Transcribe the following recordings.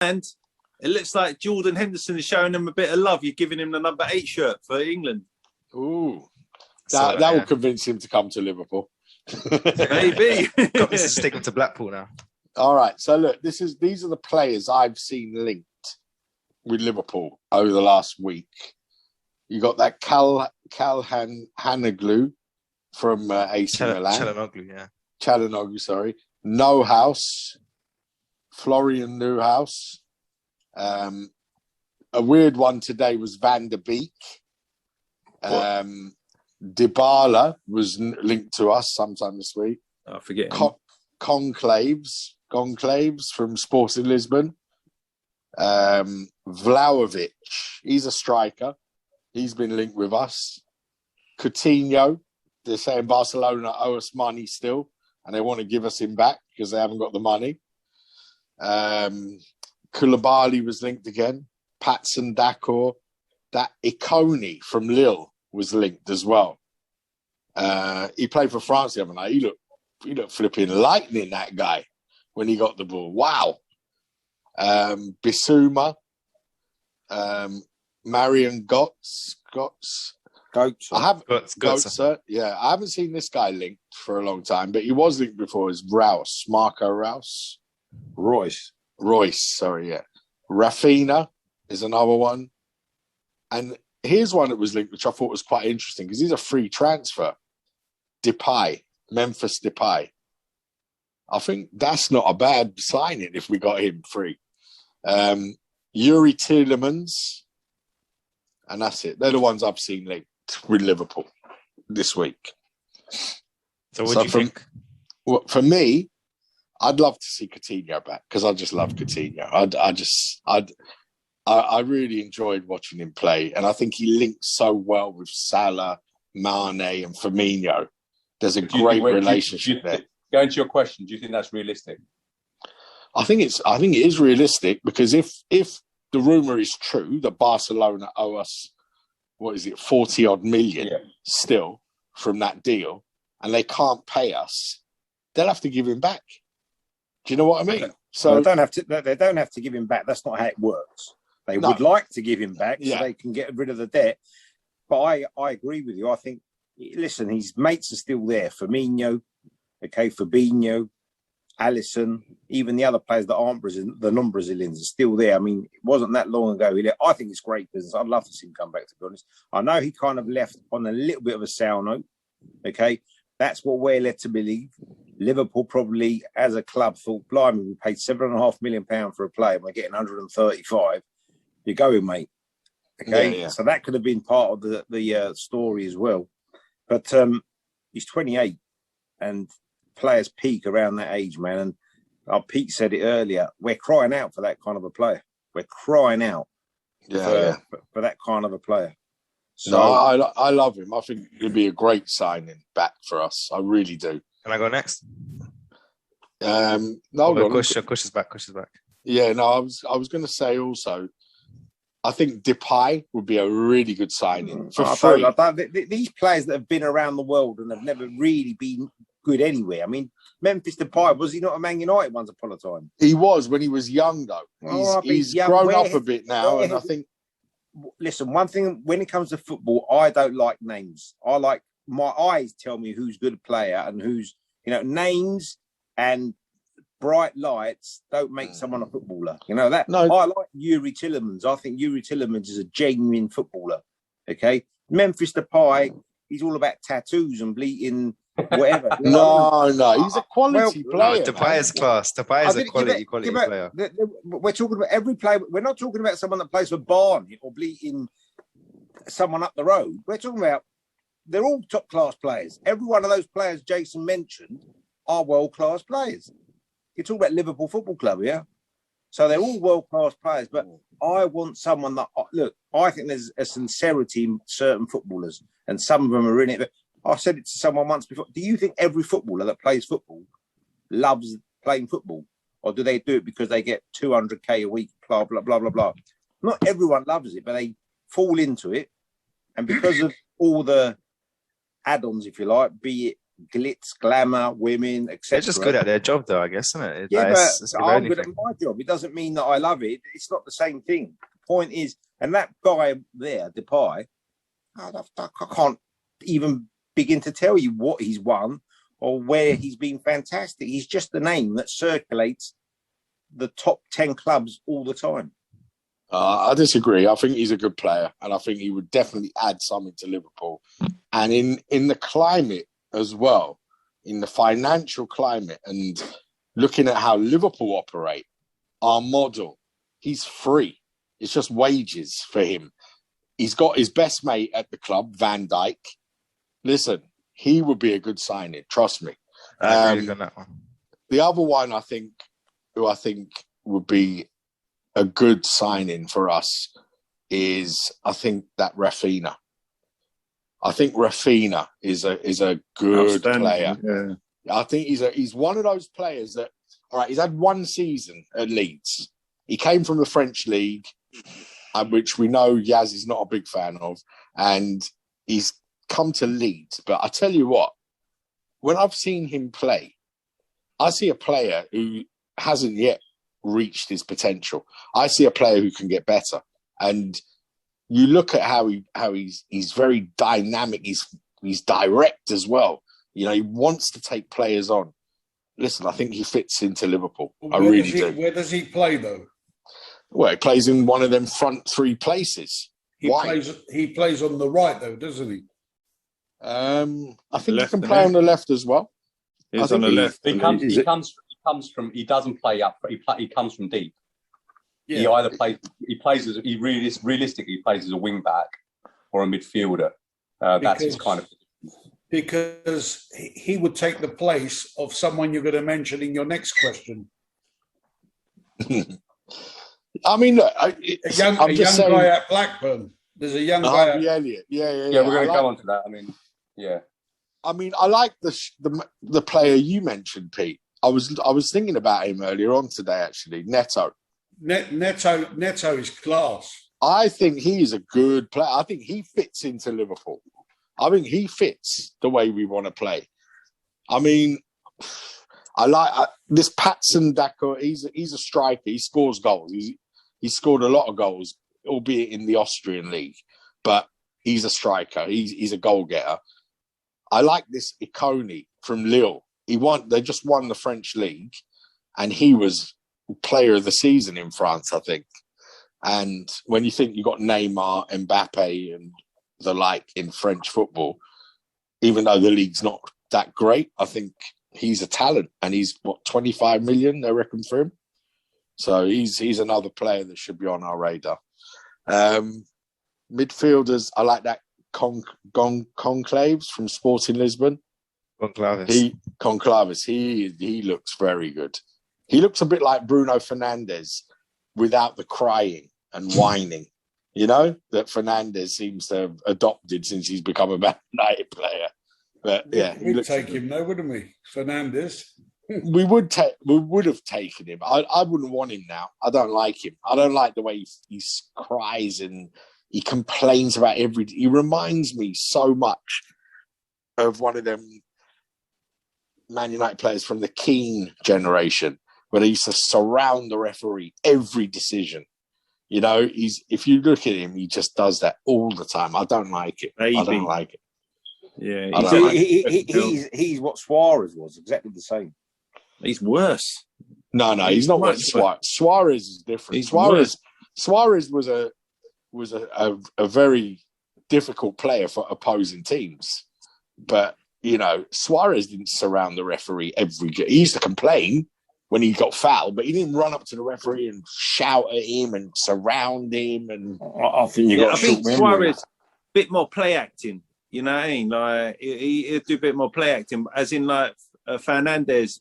And it looks like Jordan Henderson is showing him a bit of love. You're giving him the number 8 shirt for England. Ooh. That will convince him to come to Liverpool. Maybe. Got me to stick him to Blackpool now. All right. So look, these are the players I've seen linked with Liverpool over the last week. You got that Haneglu from AC Milan. Çalhanoğlu, sorry. Neuhaus, Florian Neuhaus. A weird one today was Van der Beek. Dybala was linked to us sometime this week. I forget. Conclaves from Sporting Lisbon. Vlahovic, he's a striker. He's been linked with us. Coutinho, they're saying Barcelona owe us money still, and they want to give us him back because they haven't got the money. Koulibaly was linked again. Patson Dacor. That Ikone from Lille was linked as well. He played for France the other night. He looked flipping lightning, that guy, when he got the ball. Wow. Bissouma. Marion Götze. Götze. Yeah, I haven't seen this guy linked for a long time, but he was linked before as Marco Reus. Royce, sorry, yeah. Rafinha is another one. And here's one that was linked, which I thought was quite interesting, because he's a free transfer. Memphis Depay. I think that's not a bad signing if we got him free. Yuri Tielemans. And that's it. They're the ones I've seen linked with Liverpool this week. So what do you think? Well, for me, I'd love to see Coutinho back because I just love Coutinho. I really enjoyed watching him play, and I think he links so well with Salah, Mane, and Firmino. There's a great relationship there. Going to your question, do you think that's realistic? I think it is realistic because if the rumor is true that Barcelona owe us, 40 odd million still from that deal, and they can't pay us, they'll have to give him back. Do you know what I mean? So they don't have to give him back. That's not how it works. They would like to give him back so they can get rid of the debt. But I agree with you. I think, listen, his mates are still there. Firmino, Fabinho, Alisson, even the other players that aren't Brazilian, the non-Brazilians are still there. I mean, it wasn't that long ago. I think it's great business. I'd love to see him come back, to be honest. I know he kind of left on a little bit of a sour note. Okay, that's what we're led to believe. Liverpool probably, as a club, thought, blimey, we paid £7.5 million for a player and we're getting 135. You're going, mate. Okay, so that could have been part of the story as well. But he's 28 and players peak around that age, man. And Pete said it earlier. We're crying out for that kind of a player. We're crying out for that kind of a player. So I love him. I think it'd be a great signing back for us. I really do. Can I go next? No, Kush is back. Yeah, no, I was going to say also, I think Depay would be a really good signing for free. These players that have been around the world and have never really been good anywhere. I mean, Memphis Depay, was he not a Man United once upon a time? He was when he was young, though. He's grown up a bit now, and I think... Listen, one thing, when it comes to football, I don't like names. My eyes tell me who's a good player and who's, names and bright lights don't make someone a footballer. You know that? No. I like Yuri Tielemans. I think Yuri Tielemans is a genuine footballer. Okay? Memphis Depay, he's all about tattoos and bleating whatever. No, he's a quality player. Depay is class. Depay is a quality player. We're talking about every player. We're not talking about someone that plays for Barney or bleating someone up the road. We're talking about they're all top-class players. Every one of those players Jason mentioned are world-class players. You're talking about Liverpool Football Club, yeah? So they're all world-class players, but I want someone that... Look, I think there's a sincerity in certain footballers, and some of them are in it. But I said it to someone once before. Do you think every footballer that plays football loves playing football? Or do they do it because they get 200k a week, blah, blah, blah, blah, blah? Not everyone loves it, but they fall into it. And because of all the add-ons, if you like, be it glitz, glamour, women, etc. They're just good at their job, though, I guess, isn't it? Yeah, like, but I'm good at my job. It doesn't mean that I love it. It's not the same thing. The point is, and that guy there, Depay, I can't even begin to tell you what he's won or where he's been fantastic. He's just the name that circulates the top 10 clubs all the time. I disagree. I think he's a good player, and I think he would definitely add something to Liverpool. And in the climate as well, in the financial climate, and looking at how Liverpool operate, our model, he's free. It's just wages for him. He's got his best mate at the club, Van Dijk. Listen, he would be a good signing. Trust me. I agree on that one. The other one, who I think would be a good signing for us is, I think, that Rafinha. I think Rafinha is a good player. Yeah. I think he's one of those players that, all right, he's had one season at Leeds. He came from the French league, which we know Yaz is not a big fan of, and he's come to Leeds. But I tell you what, when I've seen him play, I see a player who hasn't yet reached his potential. I see a player who can get better. And you look at how he's very dynamic. He's direct as well. You know, he wants to take players on. Listen, I think he fits into Liverpool. I really do. Where does he play, though? Well, he plays in one of them front three places. He plays on the right, though, doesn't he? I think he can play on the left as well. He's on the left. He comes from. He doesn't play up. He comes from deep. Yeah. He either plays as realistically plays as a wing back or a midfielder. That's his kind of. Because he would take the place of someone you're going to mention in your next question. I mean, look, a young guy at Blackburn. There's a young guy. Elliott. Yeah. Yeah, we're going to go on to that. I mean, yeah. I mean, I like the player you mentioned, Pete. I was thinking about him earlier on today, actually. Neto. Neto is class. I think he's a good player. I think he fits into Liverpool. I think he fits the way we want to play. I mean, I like this Patson Dako. He's a striker. He scores goals. He scored a lot of goals, albeit in the Austrian league. But he's a striker. He's a goal getter. I like this Ikone from Lille. They just won the French league, and he was player of the season in France, I think. And when you think you got Neymar, Mbappe, and the like in French football, even though the league's not that great, I think he's a talent, and he's 25 million, I reckon, for him. So he's another player that should be on our radar. Midfielders, I like that Conclaves from Sporting Lisbon. Conclaves. He looks very good. He looks a bit like Bruno Fernandes without the crying and whining. You know, that Fernandes seems to have adopted since he's become a Man United player. But yeah, we'd take him though, wouldn't we? Fernandes. we would have taken him. I wouldn't want him now. I don't like him. I don't like the way he cries and he complains about everything. He reminds me so much of one of them Man United players from the Keane generation, where they used to surround the referee every decision. You know, if you look at him, he just does that all the time. I don't like it. I don't like it. Yeah, he's what Suarez was, exactly the same. He's worse. No, he's not worse. Suarez is different. Suarez was a very difficult player for opposing teams, but you know, Suarez didn't surround the referee every game. He used to complain when he got fouled, but he didn't run up to the referee and shout at him and surround him. And I think Suarez a bit more play acting. You know what I mean? Like he'll do a bit more play acting, as in like Fernandes.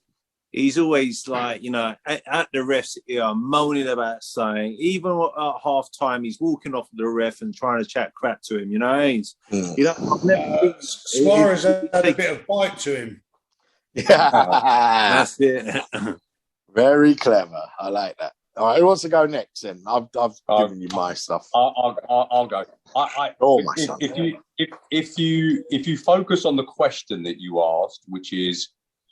He's always like, you know, at the refs, moaning about something. Even at half time, he's walking off the ref and trying to chat crap to him. You know, Suarez had a bit of bite to him. Yeah, that's it. Very clever. I like that. All right, who wants to go next? Then I've given you my stuff. I'll go. If you focus on the question that you asked, which is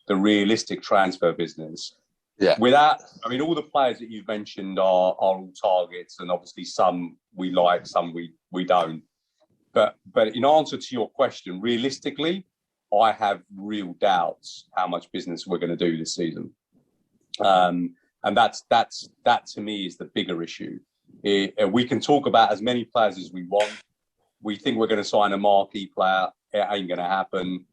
the realistic transfer business, all the players that you've mentioned are all targets, and obviously some we like, some we don't. But in answer to your question, realistically, I have real doubts how much business we're going to do this season. And that to me is the bigger issue. We can talk about as many players as we want. We think we're going to sign a marquee player. It ain't going to happen.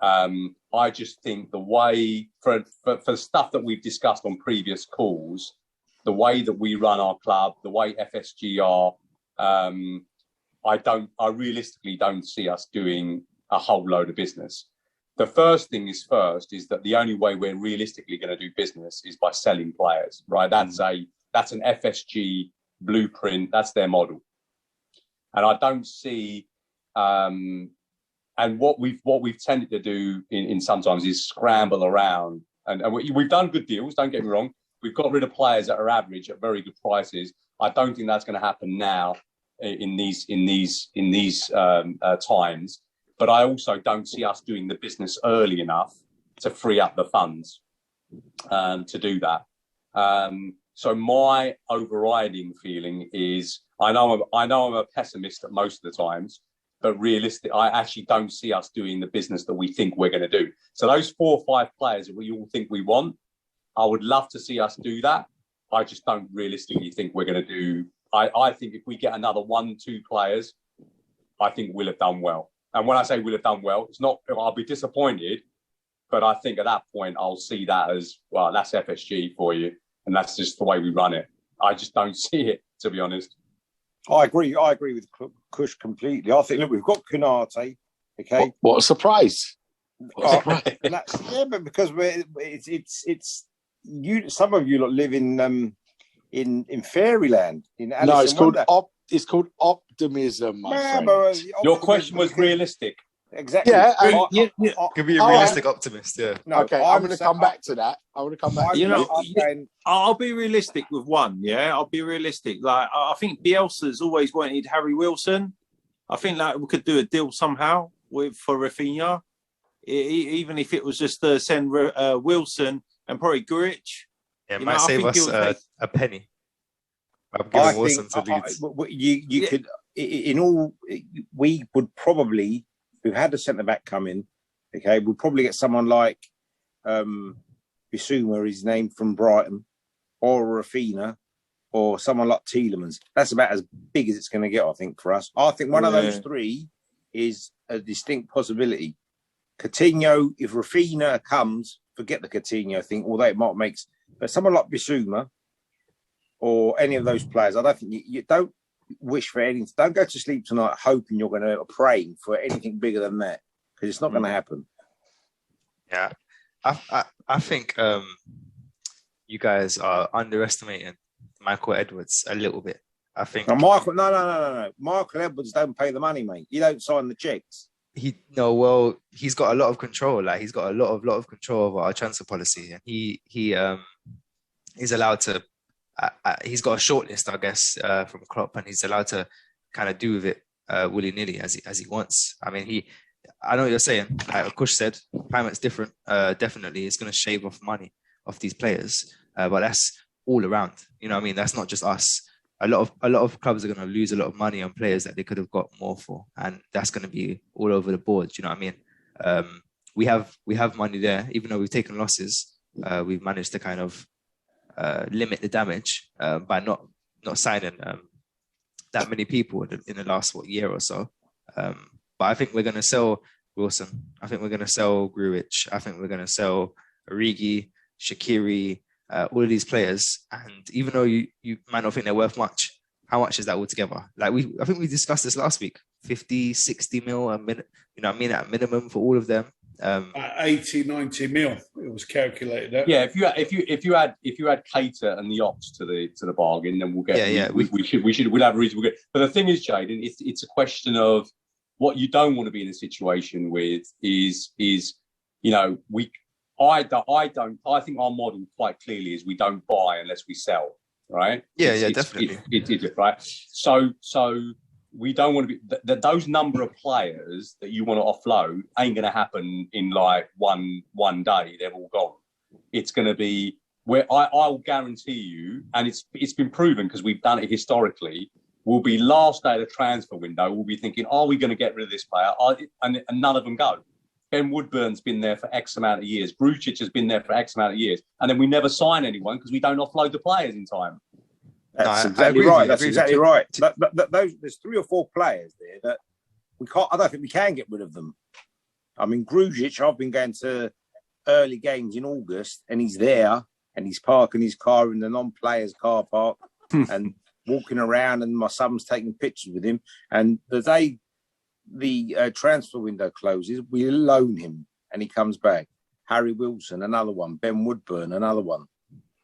I just think the way for stuff that we've discussed on previous calls, the way that we run our club, the way FSG are, I realistically don't see us doing a whole load of business. The first thing is that the only way we're realistically going to do business is by selling players, right? That's an FSG blueprint. That's their model. And I don't see, and what we've tended to do in sometimes is scramble around. And we've done good deals. Don't get me wrong. We've got rid of players that are average at very good prices. I don't think that's going to happen now in these times. But I also don't see us doing the business early enough to free up the funds to do that. So my overriding feeling is, I know I'm a pessimist at most of the times, but realistic, I actually don't see us doing the business that we think we're going to do. So those 4 or 5 players that we all think we want, I would love to see us do that. I just don't realistically think we're going to do. I think if we get another 1-2 players, I think we'll have done well. And when I say we'll have done well, it's not, I'll be disappointed, but I think at that point, I'll see that as, well, that's FSG for you. And that's just the way we run it. I just don't see it, to be honest. I agree with Kush completely. I think, look, we've got Konate, okay? What a surprise. But because it's you, some of you lot live in fairyland. No, it's called optimism, my friend. Your question was realistic. Exactly. Yeah, could be a realistic optimist. Yeah. No, okay, I'm going to come back to that. I'll be realistic with one. Yeah, I'll be realistic. Like, I think Bielsa's always wanted Harry Wilson. I think like we could do a deal somehow for Rafinha, even if it was just to send Wilson and probably Gurich. Yeah, it might save us a penny. I'm giving Wilson to Leeds. You could, in all, we would probably. We've had a centre back come in. Okay, we'll probably get someone like Bissouma, his name, from Brighton, or Rafinha, or someone like Tielemans. That's about as big as it's going to get, I think, for us. I think one of those 3 is a distinct possibility. Coutinho, if Rafinha comes, forget the Coutinho thing, although it might make. But someone like Bissouma or any of those players, I don't think you don't wish for anything. Don't go to sleep tonight hoping you're going to praying for anything bigger than that, because it's not going to happen. Yeah, I think you guys are underestimating Michael Edwards a little bit. I think no. Michael Edwards don't pay the money, mate. You don't sign the checks. He's got a lot of control. Like, he's got a lot of control over our transfer policy, and he's allowed to. He's got a short list, I guess, from Klopp, and he's allowed to kind of do with it willy-nilly as he wants. I mean, I know what you're saying. Like Kush said, Pamet's different. Definitely, it's going to shave off money off these players, but that's all around. You know what I mean? That's not just us. A lot of clubs are going to lose a lot of money on players that they could have got more for, and that's going to be all over the board. You know what I mean? We have money there, even though we've taken losses. We've managed to kind of limit the damage by not signing that many people in the last year or so. But I think we're going to sell Wilson. I think we're going to sell Grujic. I think we're going to sell Origi, Shaqiri, all of these players. And even though you might not think they're worth much, how much is that altogether? Like I think we discussed this last week. 50, 60 mil a minute. You know what I mean? At minimum for all of them. 80, 90 mil. It was calculated at. Yeah, if you add Keita and the ops to the bargain, then we'll get. We'll have a reasonable good. But the thing is, Jaden, it's a question of what you don't want to be in a situation with is I think our model quite clearly is we don't buy unless we sell. right? Yeah, definitely. It's right. So we don't want to be those number of players that you want to offload ain't going to happen in like one day. They're all gone. It's going to be where I'll guarantee you, and it's been proven because we've done it historically. We'll be last day of the transfer window. We'll be thinking, are we going to get rid of this player? And none of them go. Ben Woodburn's been there for X amount of years. Grujic has been there for X amount of years. And then we never sign anyone because we don't offload the players in time. That's exactly right. That's exactly right. There's 3 or 4 players there that we can't. I don't think we can get rid of them. I mean, Grujic, I've been going to early games in August, and he's there, and he's parking his car in the non-players' car park and walking around, and my son's taking pictures with him. And the day the transfer window closes, we loan him, and he comes back. Harry Wilson, another one. Ben Woodburn, another one.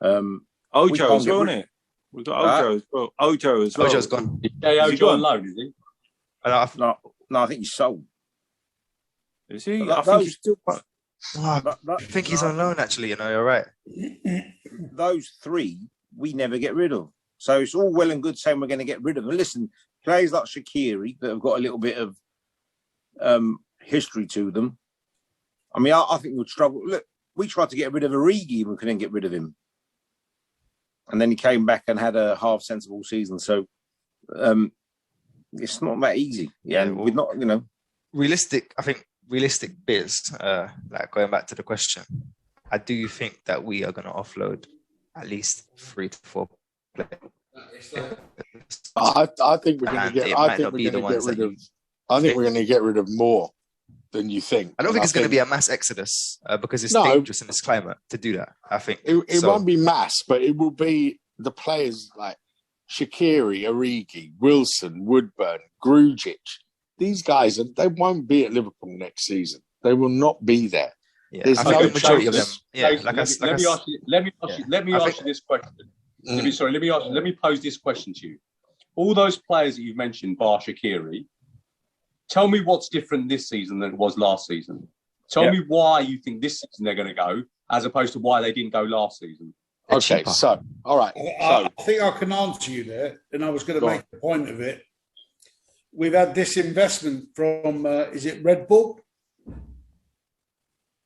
Ojo as well, isn't it? We've got Ojo as well. Ojo as well. Ojo's gone. Ojo on loan, is he? No, I think he's sold. Is he? I think he's still. I think he's on loan, actually. You're right. Those 3 we never get rid of. So it's all well and good saying we're going to get rid of them. Listen, players like Shaqiri that have got a little bit of history to them. I mean, I think we'd struggle. Look, we tried to get rid of Origi and we couldn't get rid of him. And then he came back and had a half sensible season. So it's not that easy. Yeah, we're not, Realistic bids, like going back to the question, I do think that we are going to offload at least 3 to 4 players. I think we're going to get. I think we're going to get rid of more than you think. I don't think it's going to be a mass exodus because it's dangerous in this climate to do that. I think it won't be mass, but it will be the players like Shaqiri, Origi, Wilson, Woodburn, Grujic. These guys, they won't be at Liverpool next season. They will not be there. Yeah, there's no majority of them. Yeah, let me ask you this question. Let me pose this question to you. All those players that you've mentioned, bar Shaqiri, tell me what's different this season than it was last season. Tell me why you think this season they're going to go, as opposed to why they didn't go last season. Okay, so all right. I think I can answer you there, and I was going to make a point of it. We've had this investment from is it Red Bull?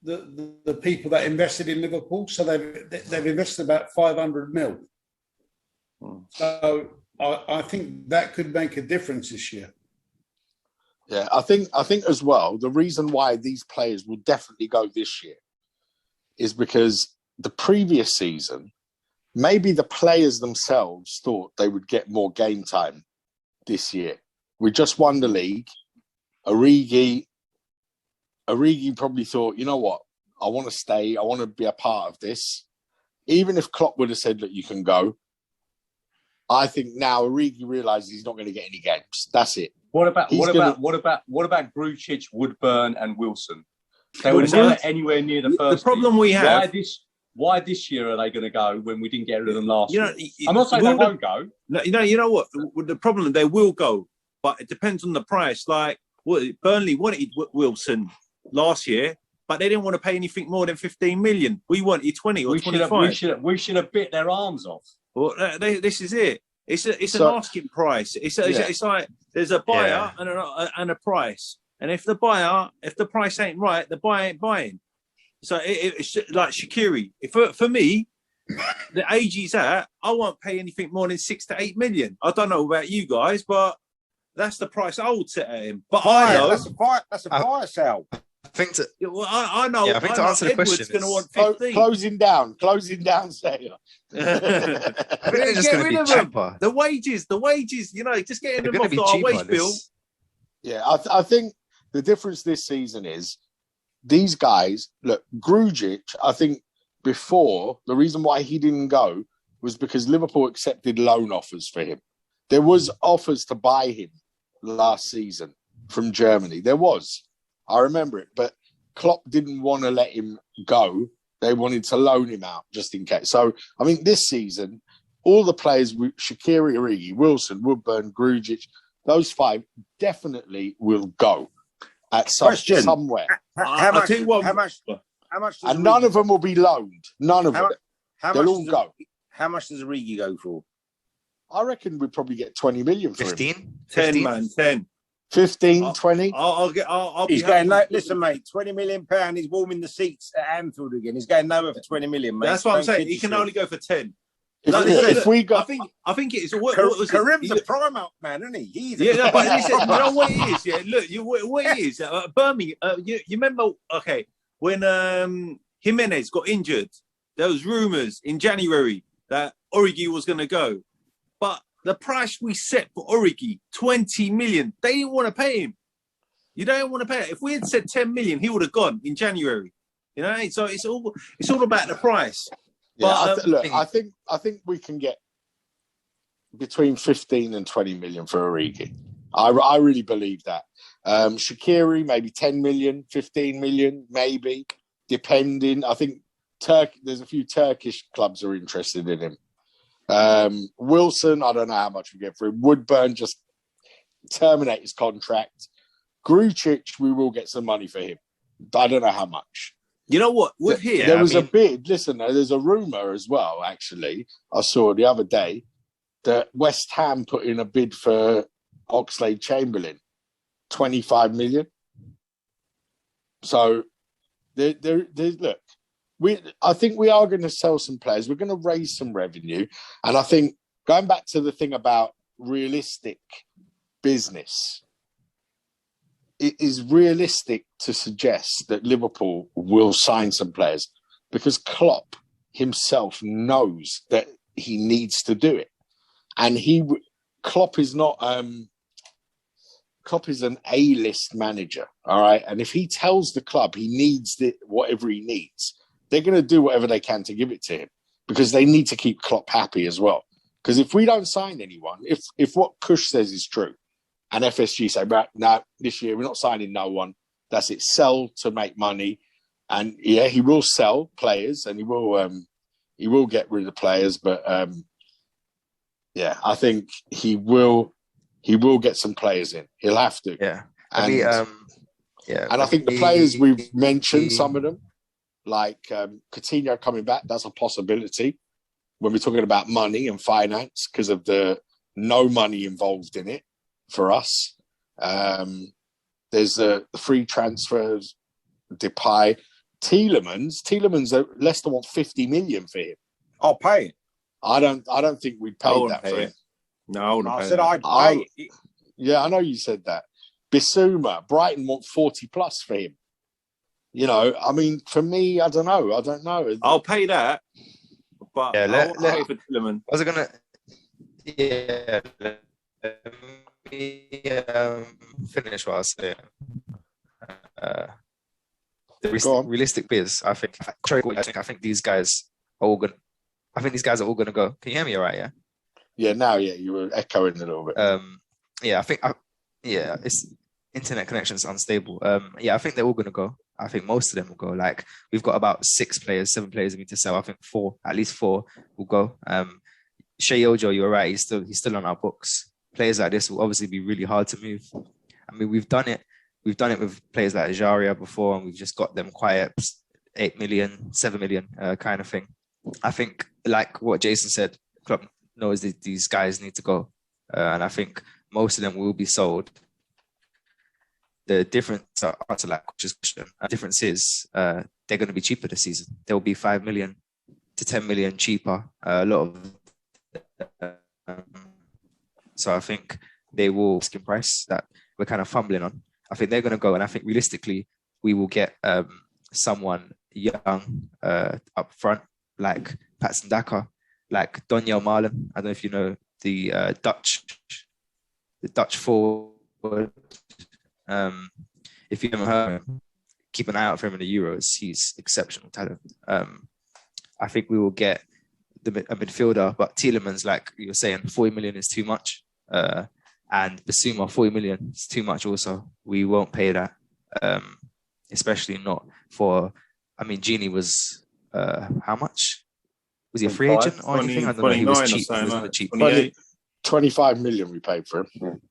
The people that invested in Liverpool, so they've invested about 500 mil. So I think that could make a difference this year. Yeah, I think as well, the reason why these players will definitely go this year is because the previous season, maybe the players themselves thought they would get more game time this year. We just won the league. Origi probably thought, you know what? I want to stay. I want to be a part of this. Even if Klopp would have said that you can go, I think now Origi realizes he's not going to get any games. That's it. What about Grujic, Woodburn, and Wilson? They were never anywhere near the first. The problem we have. Why this year are they going to go when we didn't get rid of them last year? I'm not saying they won't go. You know what? The problem, they will go, but it depends on the price. Like Burnley wanted Wilson last year, but they didn't want to pay anything more than 15 million. We wanted 20 or 25. We should have bit their arms off. Well, this is it. It's an asking price. It's like there's a buyer and a price, and if the price ain't right, the buyer ain't buying. So it's like Shaqiri. For me, the age he's at, I won't pay anything more than 6 to 8 million. I don't know about you guys, but that's the price I would set at him. But I know that's a fire sale. I think I know. Yeah, I think to answer the question, going to want 15. Closing down sale. I think they're just going to be cheaper. The wages, just getting them off our wage bill. Yeah, I think the difference this season is these guys. Look, Grujic, I think before the reason why he didn't go was because Liverpool accepted loan offers for him. There was offers to buy him last season from Germany. There was. I remember it, but Klopp didn't want to let him go. They wanted to loan him out just in case. So, I mean, this season, all the players, Shaqiri, Origi, Wilson, Woodburn, Grujic, those 5 definitely will go at somewhere. How much? And none of them will be loaned. None of them. They'll all go. How much does Origi go for? I reckon we'd probably get 20 million for 15? him. 10, man, 10. 15, 20? I'll He's be going, happy. listen, mate, £20 million. He's warming the seats at Anfield again. He's going nowhere for 20 million, mate. That's what I'm Don't saying. kid He can yourself. only go for 10. If we got, I think it's Karim's a prime out man, isn't he? He's a yeah, but prime listen, out you know man. what it is? Yeah, look, what it is. Birmingham. You remember? Okay, when Jimenez got injured, there was rumours in January that Origi was going to go, but the price we set for Origi, 20 million, they didn't want to pay him. You don't want to pay it. If we had said 10 million, he would have gone in January. You know, so it's all about the price. yeah, But, I think we can get between 15 and 20 million for Origi. I really believe that. Shaqiri, maybe 10 million, 15 million, maybe, depending. I think there's a few Turkish clubs are interested in him. Wilson, I don't know how much we get for him. Woodburn, just terminate his contract. Grujic, we will get some money for him. I don't know how much. you know what? With him, There was a bid. Listen, there's a rumor as well, actually. I saw the other day that West Ham put in a bid for Oxlade-Chamberlain, 25 million. So, look, I think we are going to sell some players. We're going to raise some revenue. And I think going back to the thing about realistic business, it is realistic to suggest that Liverpool will sign some players because Klopp himself knows that he needs to do it. And Klopp is not... Klopp is an A-list manager, all right? And if he tells the club he needs whatever he needs, they're going to do whatever they can to give it to him because they need to keep Klopp happy as well. Because if we don't sign anyone, if what Kush says is true, and FSG say, right, no, this year we're not signing no one, that's it, sell to make money. And yeah, he will sell players and he will get rid of players, but yeah, I think he will get some players in. He'll have to. Yeah. And, yeah. And I think the players we've mentioned, some of them, like Coutinho coming back, that's a possibility when we're talking about money and finance because of the no money involved in it for us. There's the free transfers, Depay, Tielemans, Leicester want 50 million for him. I'll pay it. I don't think we'd pay that for him. No, I said I'd pay it. Yeah, I know you said that. Bissouma, Brighton want 40 plus for him. You know, I mean, for me, I don't know. I'll pay that, but Yeah, I'll pay for Tielemans. Was it gonna? Yeah. Let me finish what I was saying. The realistic biz. I think these guys are all gonna. I think these guys are all gonna go. Can you hear me? All right? Yeah. Yeah. Now, yeah, you were echoing a little bit. Yeah. It's internet connection's unstable. Yeah, I think they're all gonna go. I think most of them will go. Like we've got about 7 players we need to sell. I think at least four will go. Shea Ojo, you're right. He's still on our books. Players like this will obviously be really hard to move. I mean, we've done it. We've done it with players like Jaria before, and we've just got them quiet, 8 million, 7 million kind of thing. I think, like what Jason said, Klopp knows that these guys need to go, and I think most of them will be sold. The difference, to answer that question, the difference is they're going to be cheaper this season. They'll be 5 million to 10 million cheaper. A lot of so I think they will asking price that we're kind of fumbling on. I think they're going to go, and I think realistically we will get someone young up front like Patson Daka, like Daniel Marlon. I don't know if you know the Dutch forward. If you haven't heard him, keep an eye out for him in the Euros. He's exceptional talent. I think we will get a midfielder, but Tielemans, like you were saying, 40 million is too much. And Bissouma, 40 million is too much also. We won't pay that, especially not for... I mean, Gini was... how much? Was he a free agent or anything? I don't know. He was cheap. He was cheap. 25 million we paid for him.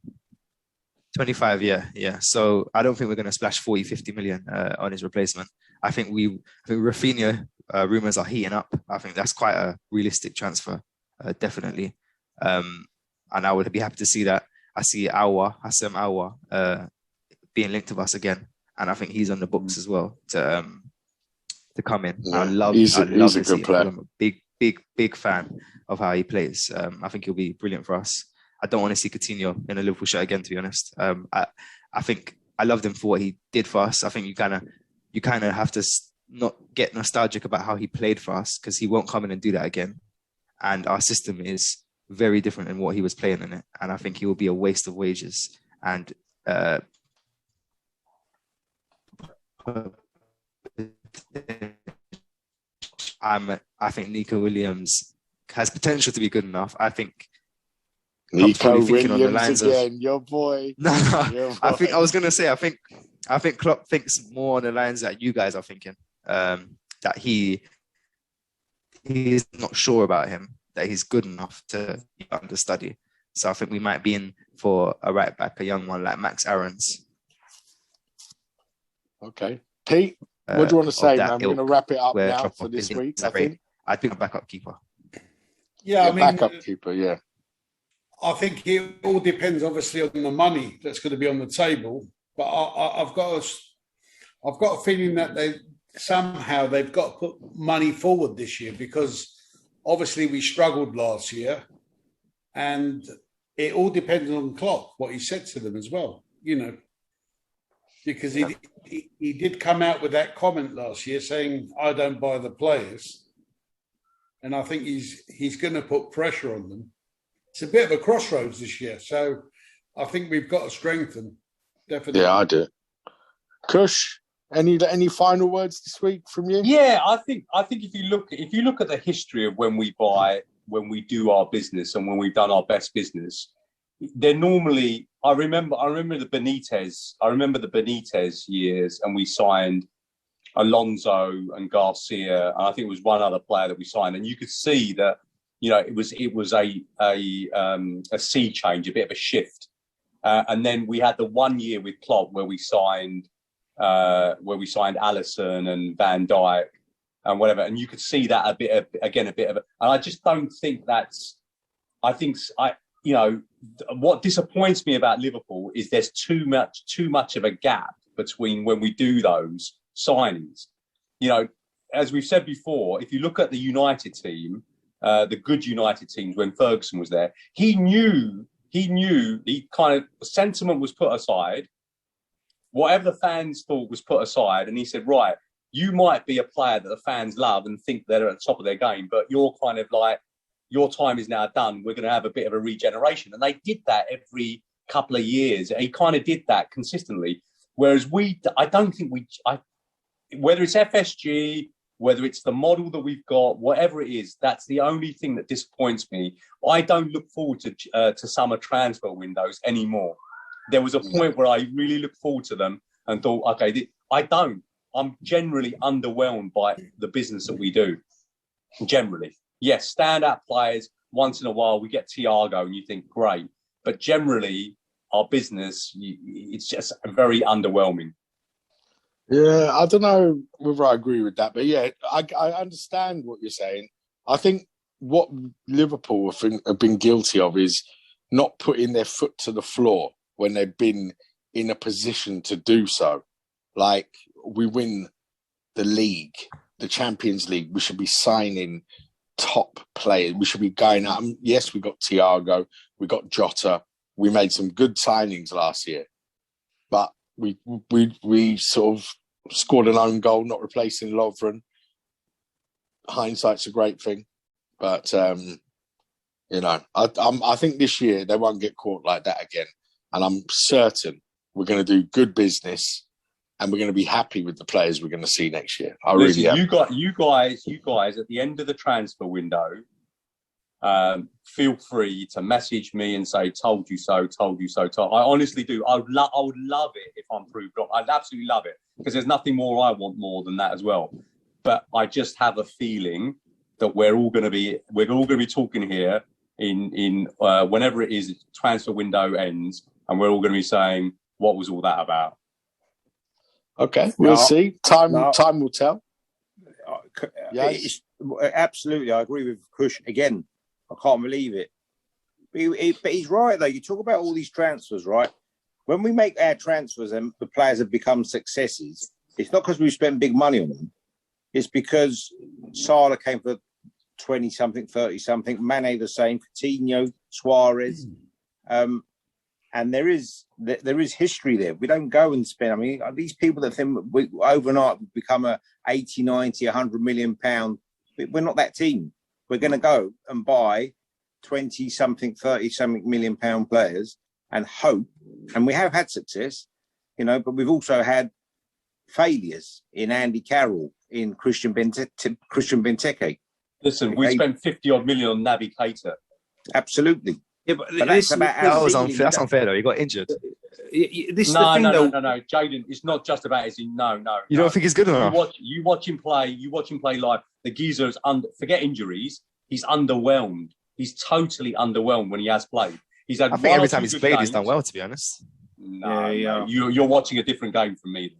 25, yeah. So I don't think we're going to splash 40, 50 million on his replacement. I think Rafinha rumours are heating up. I think that's quite a realistic transfer, definitely. and I would be happy to see that. I see Hassam Awa being linked with us again, and I think he's on the books as well to come in. Yeah, he's a good player. I'm a big fan of how he plays. I think he'll be brilliant for us. I don't want to see Coutinho in a Liverpool shirt again, to be honest. I think I loved him for what he did for us. I think you kind of have to not get nostalgic about how he played for us, because he won't come in and do that again. And our system is very different than what he was playing in it. And I think he will be a waste of wages. And I think Nico Williams has potential to be good enough. I think Nico Williams again, your boy. No, I think I was going to say, I think Klopp thinks more on the lines that you guys are thinking. That he's not sure about him, that he's good enough to be understudy. So I think we might be in for a right back, a young one like Max Aarons. Okay. Pete, what do you want to say, man? We're going to wrap it up now for this week, I think. I think a backup keeper. Yeah, I mean, backup keeper, yeah. I think it all depends, obviously, on the money that's going to be on the table. But I've got a feeling that they've got to put money forward this year, because obviously we struggled last year, and it all depends on Klopp, what he said to them as well, because he did come out with that comment last year saying, I don't buy the players. And I think he's going to put pressure on them. It's a bit of a crossroads this year. So I think we've got to strengthen. Definitely. Yeah, I do. Kush, any final words this week from you? Yeah, I think if you look at the history of when we do our business and when we've done our best business, they're normally. I remember the Benitez years, and we signed Alonso and Garcia, and I think it was one other player that we signed, and you could see that it was a sea change, a bit of a shift, and then we had the 1 year with Klopp where we signed Alisson and Van Dijk and whatever, and you could see that a bit of, and I just don't think that's. What disappoints me about Liverpool is there's too much of a gap between when we do those signings. As we've said before, if you look at the United team, the good United teams when Ferguson was there, he knew the kind of sentiment was put aside, whatever the fans thought was put aside, and he said, right, you might be a player that the fans love and think they're at the top of their game, but you're kind of like, your time is now done. We're going to have a bit of a regeneration. And they did that every couple of years. He kind of did that consistently. Whereas I don't think whether it's FSG, whether it's the model that we've got, whatever it is, that's the only thing that disappoints me. I don't look forward to summer transfer windows anymore. There was a point where I really looked forward to them and thought, okay, I don't. I'm generally underwhelmed by the business that we do, generally. Yes, standout players. Once in a while, we get Thiago, and you think, great. But generally, our business, it's just very underwhelming. Yeah, I don't know whether I agree with that. But yeah, I understand what you're saying. I think what Liverpool have been guilty of is not putting their foot to the floor when they've been in a position to do so. Like, we win the league, the Champions League, we should be signing top players. We should be going out. Yes, we got Thiago, we got Jota. We made some good signings last year, but we sort of scored an own goal, not replacing Lovren. Hindsight's a great thing, but I think this year they won't get caught like that again, and I'm certain we're going to do good business. And we're going to be happy with the players we're going to see next year. Listen, really am. You guys at the end of the transfer window, feel free to message me and say, told you so. I honestly do. I would love it if I'm proved wrong. I'd absolutely love it, because there's nothing more I want more than that as well. But I just have a feeling that we're all going to be talking here in whenever it is transfer window ends, and we're all going to be saying, what was all that about? Okay, we'll see. Time will tell. Yes. Absolutely, I agree with Kush again. I can't believe it. But he's right, though. You talk about all these transfers, right? When we make our transfers and the players have become successes, it's not because we've spent big money on them. It's because Salah came for 20-something, 30-something, Mane the same, Coutinho, Suarez. And there is history there. We don't go and spend. I mean, these people that think we overnight become a 80, 90, 100 million pound, we're not that team. We're going to go and buy 20-something, 30-something million pound players and hope. And we have had success, but we've also had failures in Andy Carroll, in Christian Benteke. Listen, we spent 50-odd million on Naby Keita. Absolutely. Yeah, but that's unfair though. He got injured. No, Jaden. It's not just about no. You don't think he's good enough? You watch him play live. The geezer's forget injuries. He's underwhelmed. He's totally underwhelmed when he has played. I think every time he's played, he's done well. To be honest. No. You're watching a different game from me.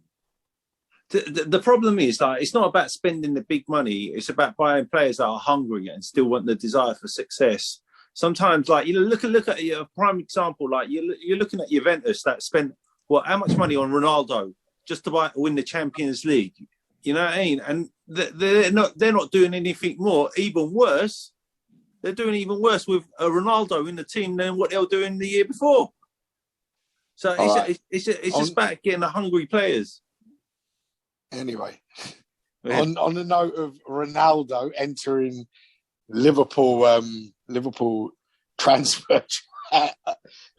The problem is it's not about spending the big money. It's about buying players that are hungry and still want the desire for success. Sometimes, look at a prime example. You're looking at Juventus that spent how much money on Ronaldo just to win the Champions League. You know what I mean? And they're not doing anything more. Even worse, they're doing even worse with Ronaldo in the team than what they were doing the year before. So it's just about getting the hungry players. Anyway, on the note of Ronaldo entering Liverpool transfer.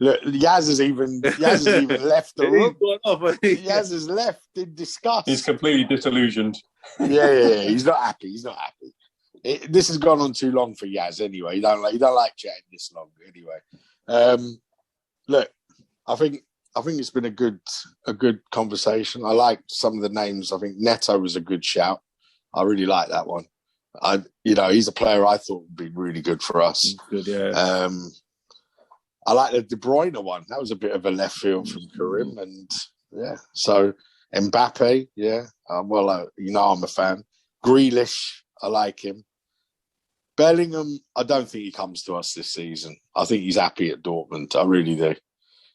Look, Yaz has even left the room. Yaz has left in disgust. He's completely disillusioned. Yeah. He's not happy. This has gone on too long for Yaz anyway. You don't like chatting this long anyway. Look, I think it's been a good conversation. I like some of the names. I think Neto was a good shout. I really like that one. He's a player I thought would be really good for us. Good, yeah. I like the De Bruyne one. That was a bit of a left field from Karim, and yeah. So Mbappe, yeah. I'm a fan. Grealish, I like him. Bellingham, I don't think he comes to us this season. I think he's happy at Dortmund. I really do.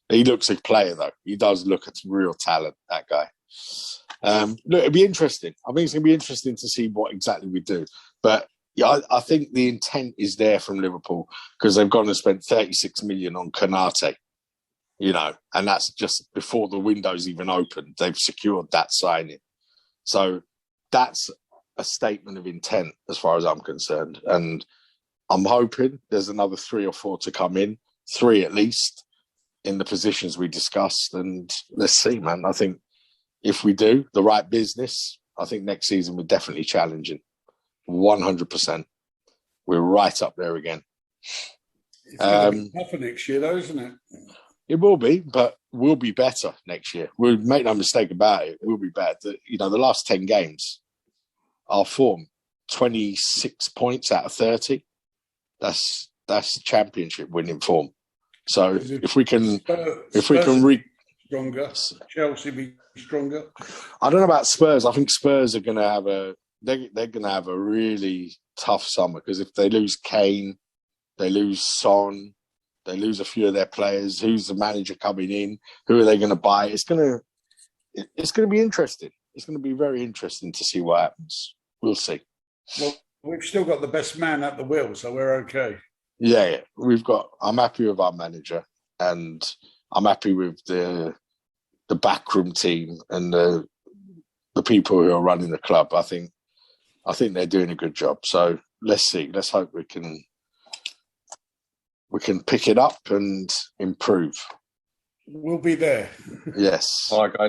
He looks a player though. He does look at real talent. That guy. Look, it'll be interesting. I think it's going to be interesting to see what exactly we do. But yeah, I think the intent is there from Liverpool because they've gone and spent 36 million on Konate, and that's just before the window's even opened. They've secured that signing. So that's a statement of intent as far as I'm concerned. And I'm hoping there's another 3 or 4 to come in, 3 at least, in the positions we discussed. And let's see, man. I think if we do the right business, I think next season we're definitely challenging. 100%. We're right up there again. It's going to be tougher next year, though, isn't it? It will be, but we'll be better next year. We'll make no mistake about it. We'll be better. The last 10 games, our form, 26 points out of 30. That's championship winning form. So if we can stronger, Chelsea be stronger. I don't know about Spurs. I think Spurs are going to have they're going to have a really tough summer because if they lose Kane, they lose Son, they lose a few of their players. Who's the manager coming in? Who are they going to buy? It's going to be interesting. It's going to be very interesting to see what happens. We'll see. Well, we've still got the best man at the wheel, so we're okay. Yeah. I'm happy with our manager, and I'm happy with the backroom team and the people who are running the club. I think they're doing a good job. So let's see. Let's hope we can pick it up and improve. We'll be there. Yes. All right, guys.